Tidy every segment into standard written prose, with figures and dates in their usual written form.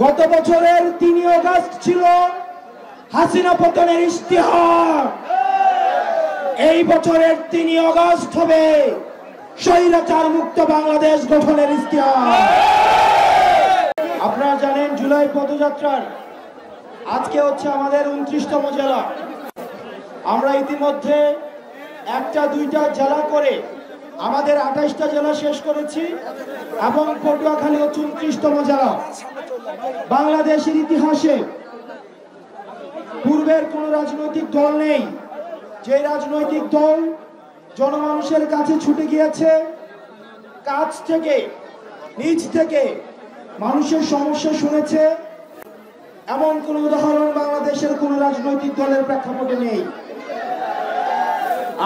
গত বছরের ৩ আগস্ট ছিল হাসিনা পতনের ইশতেহার। এই বছরের ৩ আগস্ট হবে স্বৈরাচার মুক্ত বাংলাদেশ গঠনের ইশতেহার। আপনারা জানেন জুলাই পদযাত্রার আজকে হচ্ছে আমাদের ২৯তম জেলা। আমরা ইতিমধ্যে একটা দুইটা জেলা করে আমাদের ২৮টা জেলা শেষ করেছি এবং পটুয়াখালী হচ্ছে ২৯তম জেলা। বাংলাদেশের ইতিহাসে পূর্বের কোন রাজনৈতিক দল নেই যে রাজনৈতিক দল জনমানুষের কাছে ছুটে গিয়েছে, কাছ থেকে নিজ থেকে মানুষের সমস্যা শুনেছে। এমন কোন উদাহরণ বাংলাদেশের কোন রাজনৈতিক দলের প্রেক্ষাপটে নেই।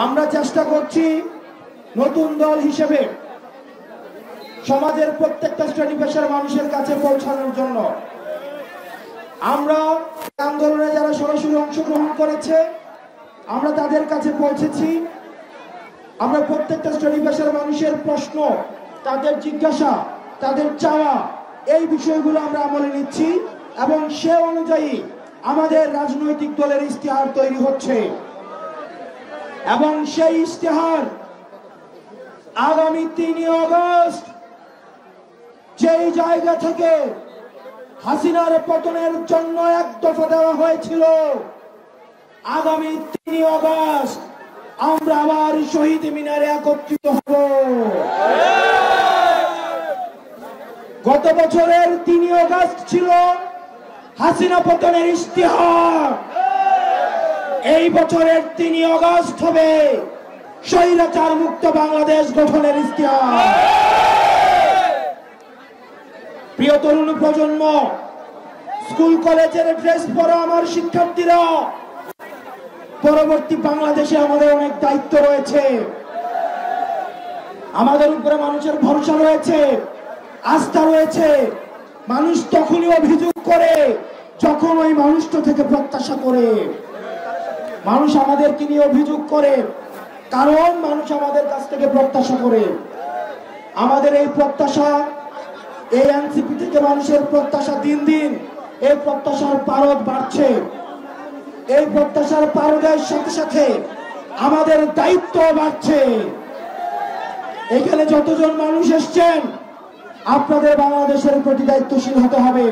আমরা চেষ্টা করছি নতুন দল হিসেবে সমাজের প্রত্যেকটা শ্রেণী পেশার মানুষের কাছে পৌঁছানোর জন্য। আমরা আন্দোলনে যারা সরাসরি অংশগ্রহণ করেছে আমরা তাদের কাছে পৌঁছেছি। আমরা প্রত্যেকটা শ্রেণী পেশার মানুষের প্রশ্ন, তাদের জিজ্ঞাসা, তাদের চাওয়া, এই বিষয়গুলো আমরা আমলে নিচ্ছি এবং সে অনুযায়ী আমাদের রাজনৈতিক দলের ইশতেহার তৈরি হচ্ছে এবং সেই ইশতেহার আগামী ৩ আগস্ট যেই জায়গা থেকে হাসিনার পতনের জন্য এক দফা দেওয়া হয়েছিল, আগামী ৩ আগস্ট আমরা আবার শহীদ মিনারে একত্রিত হব। গত বছরের ৩ আগস্ট ছিল হাসিনা পতনের ইশতেহার। এই বছরের ৩ আগস্ট হবে স্বৈরাচার মুক্ত বাংলাদেশ গঠনের ইশতেহার। প্রিয় তরুণ প্রজন্ম, স্কুল কলেজের ড্রেস পরা আমার শিক্ষার্থীরা, পরবর্তী বাংলাদেশে আমাদের অনেক দায়িত্ব রয়েছে। আমাদের উপরে মানুষের ভরসা রয়েছে, আস্থা রয়েছে। মানুষ তখনই অভিযোগ করে যখন ওই মানুষটা থেকে প্রত্যাশা করে। মানুষ আমাদেরকে নিয়ে অভিযোগ করে কারণ মানুষ আমাদের কাছ থেকে প্রত্যাশা করে। আমাদের এই প্রত্যাশা, এই এনসিপি থেকে মানুষের প্রত্যাশা দিন দিন এই প্রত্যাশার পারদ বাড়ছে। এই প্রত্যাশার পারদের সাথে সাথে আমাদের দায়িত্ব বাড়ছে। এখানে যতজন মানুষ এসছেন আপনাদের বাংলাদেশের প্রতি দায়িত্বশীল হতে হবে।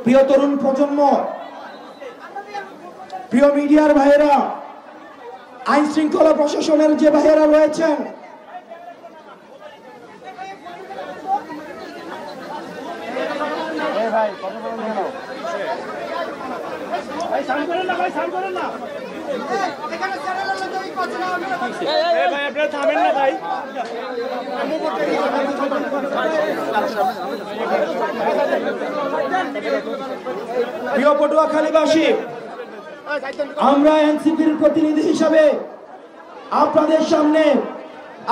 প্রিয় তরুণ প্রজন্ম, প্রিয় মিডিয়ার ভাইয়েরা, আইন শৃঙ্খলা প্রশাসনের যে ভাইয়েরা রয়েছেন, প্রিয় পটুয়াখালীবাসী, আমরা এনসিপির প্রতিনিধি হিসাবে আপনাদের সামনে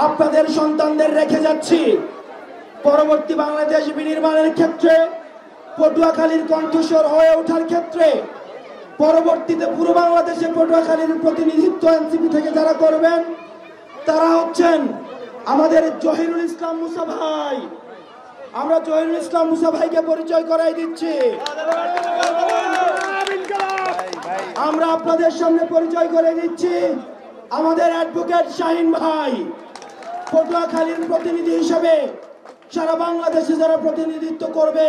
আপনাদের সন্তানদের রেখে যাচ্ছি। পরবর্তী বাংলাদেশ বিনির্মাণের ক্ষেত্রে, পটুয়াখালীর কণ্ঠস্বর হয়ে ওঠার ক্ষেত্রে, পরবর্তীতে পুরো বাংলাদেশে পটুয়াখালীর প্রতিনিধিত্ব এনসিপি থেকে যারা করবেন তারা হচ্ছেন আমাদের জহিরুল ইসলাম মুসা ভাই। আমরা জহিরুল ইসলাম মুসা ভাইকে পরিচয় করাই দিচ্ছি। আমরা আপনাদের সামনে পরিচয় করে দিচ্ছি আমাদের অ্যাডভোকেট শাহিন ভাই। পটুয়াখালীর প্রতিনিধি হিসেবে সারা বাংলাদেশে যারা প্রতিনিধিত্ব করবে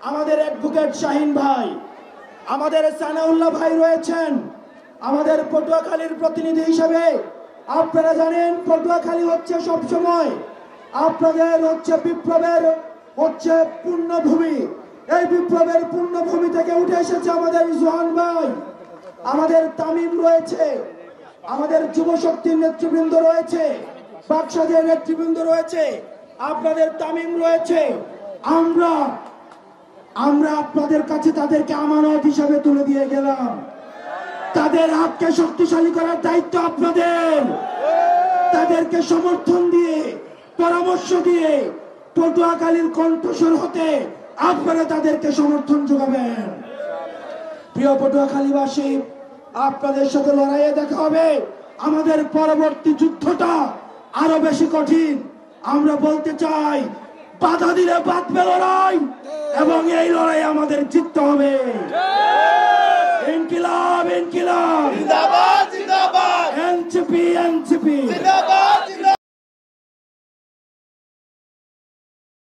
আমাদের অ্যাডভোকেট শাহিন ভাই। আমাদের সানাউল্লাহ ভাই রয়েছেন আমাদের পটুয়াখালীর প্রতিনিধি হিসেবে। আপনারা জানেন পটুয়াখালী হচ্ছে সবসময় আপনাদের হচ্ছে বিপ্লবের হচ্ছে পূর্ণভূমি। এই বিপ্লবের পূর্ণভূমি থেকে উঠে এসেছে আমাদের জোহান ভাই, আমাদের তামিম রয়েছে, আমাদের যুব শক্তির নেতৃবৃন্দ রয়েছে, বাকশালের নেতৃবৃন্দ রয়েছে, আপনাদের তামিম রয়েছে। আমরা আপনাদের কাছে তাদেরকে আমানত হিসাবে তুলে দিয়ে গেলাম। তাদের হাতকে শক্তিশালী করার দায়িত্ব আপনাদের। তাদেরকে সমর্থন দিয়ে, পরামর্শ দিয়ে পটুয়াখালীর কণ্ঠস্বর হতে আপনারা তাদেরকে সমর্থন যোগাবেন। প্রিয় পটুয়াখালীবাসী, আপনাদের সাথে লড়াইয়ে দেখা হবে। আমাদের পরবর্তী যুদ্ধটা আরো বেশি কঠিন। আমরা বলতে চাই, বাধা দিলে বাঁধবে লড়াই, এবং এই লড়াই আমাদের জিততে হবে। ইনকিলাব ইনকিলাব, জিন্দাবাদ জিন্দাবাদ, এনসিপি এনসিপি।